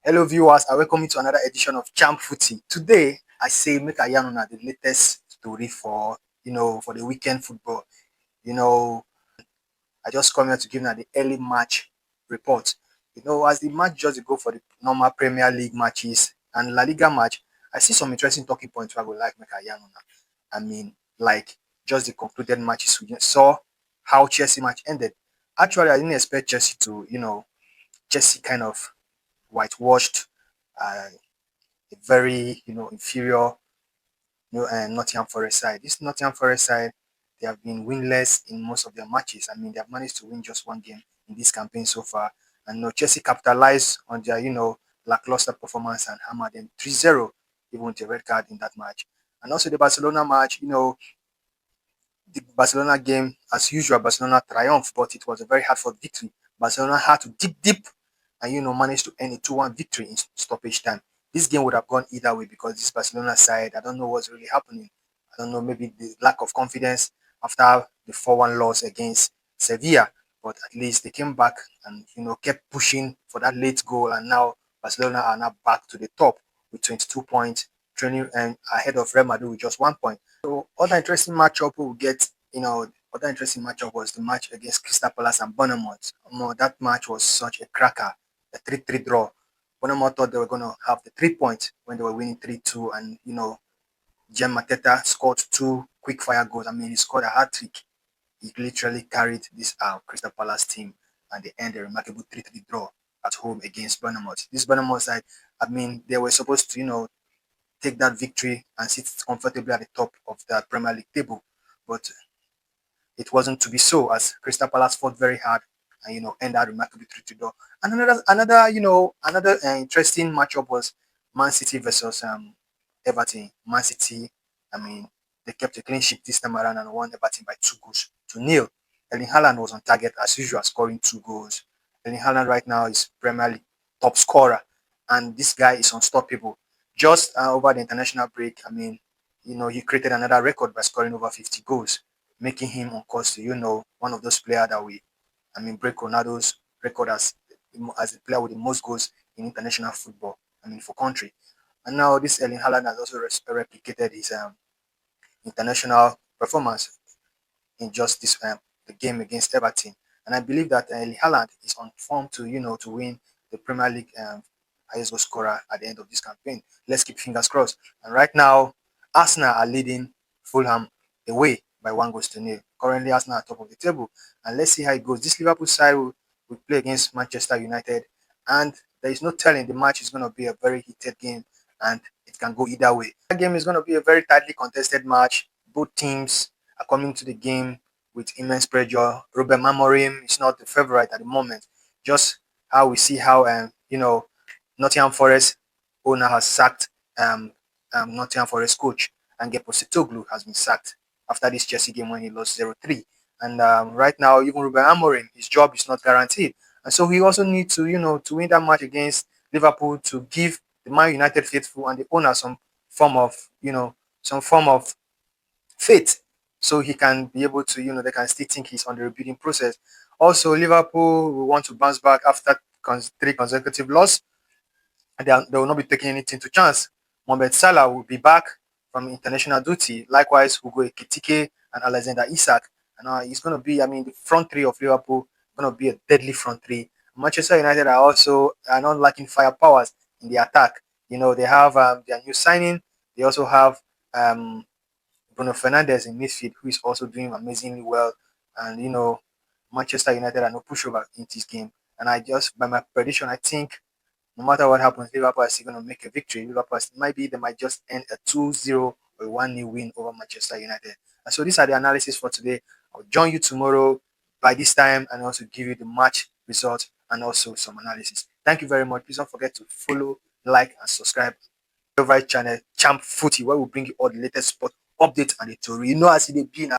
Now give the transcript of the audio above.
Hello viewers, I welcome you to another edition of Champ Footy. Today, I say make a yarn on the latest story for for the weekend football. You know, I just come here to give you the early match report. As the match just go for the normal Premier League matches and La Liga match, I see some interesting talking points where I would like make a yarn on. I mean, like just the concluded matches we saw how Chelsea match ended. Actually, I didn't expect Chelsea to, Chelsea kind of whitewashed uh, a very inferior Nottingham Forest side. This Nottingham Forest side, they have been winless in most of their matches. I mean, they have managed to win just one game in this campaign so far. And Chelsea capitalized on their lackluster performance and hammered them 3-0, even with a red card in that match. And also the Barcelona match, the Barcelona game, as usual, Barcelona triumphed, but it was a very hard fought victory. Barcelona had to dig deep and managed to earn a 2-1 victory in stoppage time. This game would have gone either way because this Barcelona side, I don't know what's really happening. I don't know, maybe the lack of confidence after the 4-1 loss against Sevilla, but at least they came back and kept pushing for that late goal, and now Barcelona are now back to the top with 22 points, training and ahead of Real Madrid with just 1 point. So other interesting matchup we will get, other interesting matchup was the match against Crystal Palace and Bournemouth. That match was such a cracker, a 3-3 draw. Bournemouth thought they were going to have the 3 points when they were winning 3-2, and Jem Mateta scored two quick fire goals. I mean, he scored a hat trick. He literally carried this Crystal Palace team, and they ended a remarkable 3-3 draw at home against Bournemouth. This Bournemouth side, I mean, they were supposed to, take that victory and sit comfortably at the top of the Premier League table. But it wasn't to be so, as Crystal Palace fought very hard and ended remarkably 3-2 draw. And another interesting matchup was Man City versus Everton. Man City, I mean, they kept a clean sheet this time around and won Everton by 2-0. Erling Haaland was on target as usual, scoring 2 goals. Erling Haaland right now is Premier League top scorer, and this guy is unstoppable. Just over the international break, I mean, he created another record by scoring over 50 goals, making him on course to, one of those players that break Ronaldo's record as the player with the most goals in international football, for country. And now this Erling Haaland has also replicated his international performance in just this the game against Everton. And I believe that Erling Haaland is on form to to win the Premier League highest goal scorer at the end of this campaign. Let's keep fingers crossed. And right now, Arsenal are leading Fulham away by 1 goal to 0. Currently, Arsenal are top of the table. And let's see how it goes. This Liverpool side will play against Manchester United. And there is no telling, the match is going to be a very heated game, and it can go either way. That game is going to be a very tightly contested match. Both teams are coming to the game with immense pressure. Ruben Amorim is not the favorite at the moment. Just how we see how Nottingham Forest owner has sacked Nottingham Forest coach, and Postecoglou has been sacked after this Chelsea game when he lost 0-3. And right now, even Ruben Amorim, his job is not guaranteed, and so he also needs to to win that match against Liverpool to give the Man United faithful and the owner form of some form of faith, so he can be able to they can still think he's on the rebuilding process. Also, Liverpool will want to bounce back after 3 consecutive losses, and they will not be taking anything to chance. Mohamed Salah will be back from international duty. Likewise, Hugo Ekitike and Alexander Isak. And it's going to be, the front three of Liverpool going to be a deadly front three. Manchester United are not lacking firepowers in the attack. They have their new signing. They also have Bruno Fernandes in midfield, who is also doing amazingly well. And Manchester United are no pushover in this game. And by my prediction, I think no matter what happens, Liverpool is still going to make a victory. They might just end a 2-0 or 1-0 win over Manchester United. And so these are the analysis for today. I'll join you tomorrow by this time and also give you the match results and also some analysis. Thank you very much. Please don't forget to follow, like, and subscribe to the favorite channel, Champ Footy, where we bring you all the latest sport updates and the theory. As it be now.